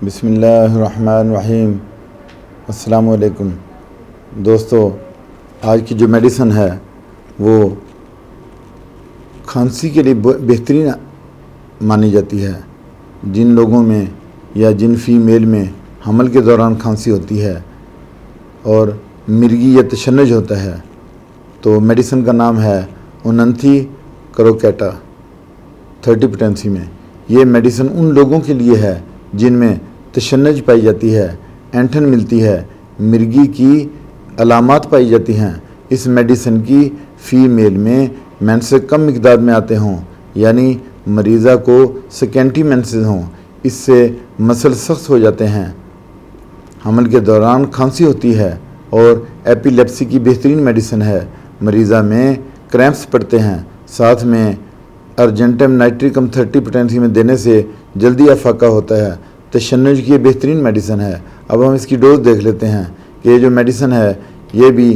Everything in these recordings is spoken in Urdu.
بسم اللہ الرحمن الرحیم۔ السلام علیکم دوستو، آج کی جو میڈیسن ہے وہ کھانسی کے لیے بہترین مانی جاتی ہے۔ جن لوگوں میں یا جن فیمیل میں حمل کے دوران کھانسی ہوتی ہے اور مرگی یا تشنج ہوتا ہے تو میڈیسن کا نام ہے اوننتھی کروکیٹا 30 پوٹینسی میں۔ یہ میڈیسن ان لوگوں کے لیے ہے جن میں تشنج پائی جاتی ہے، اینٹھن ملتی ہے، مرگی کی علامات پائی جاتی ہیں۔ اس میڈیسن کی فیمیل میں مینسز کم مقدار میں آتے ہوں، یعنی مریضہ کو سیکنڈری مینسز ہوں، اس سے مسل سخت ہو جاتے ہیں، حمل کے دوران کھانسی ہوتی ہے اور ایپیلیپسی کی بہترین میڈیسن ہے۔ مریضہ میں کریمپس پڑتے ہیں، ساتھ میں ارجنٹم نائٹریکم 30 پوٹینسی میں دینے سے جلدی افاقہ ہوتا ہے۔ تشنج کی یہ بہترین میڈیسن ہے۔ اب ہم اس کی ڈوز دیکھ لیتے ہیں کہ یہ جو میڈیسن ہے یہ بھی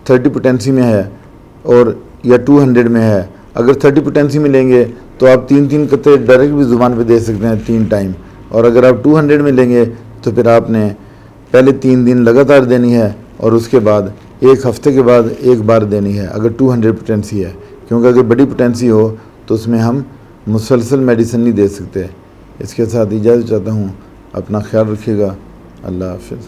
30 پوٹینسی میں ہے اور یا 200 میں ہے۔ اگر 30 پوٹینسی میں لیں گے تو آپ 3 قطرے ڈائریکٹ بھی زبان پہ دے سکتے ہیں 3 ٹائم، اور اگر آپ 200 میں لیں گے تو پھر آپ نے پہلے 3 دن لگاتار دینی ہے اور اس کے بعد 1 ہفتے کے بعد 1 بار دینی ہے اگر 200 پوٹینسی ہے، کیونکہ اگر بڑی پوٹینسی ہو تو اس میں ہم مسلسل میڈیسن نہیں دے سکتے۔ اس کے ساتھ اجازت چاہتا ہوں، اپنا خیال رکھیے گا، اللہ حافظ۔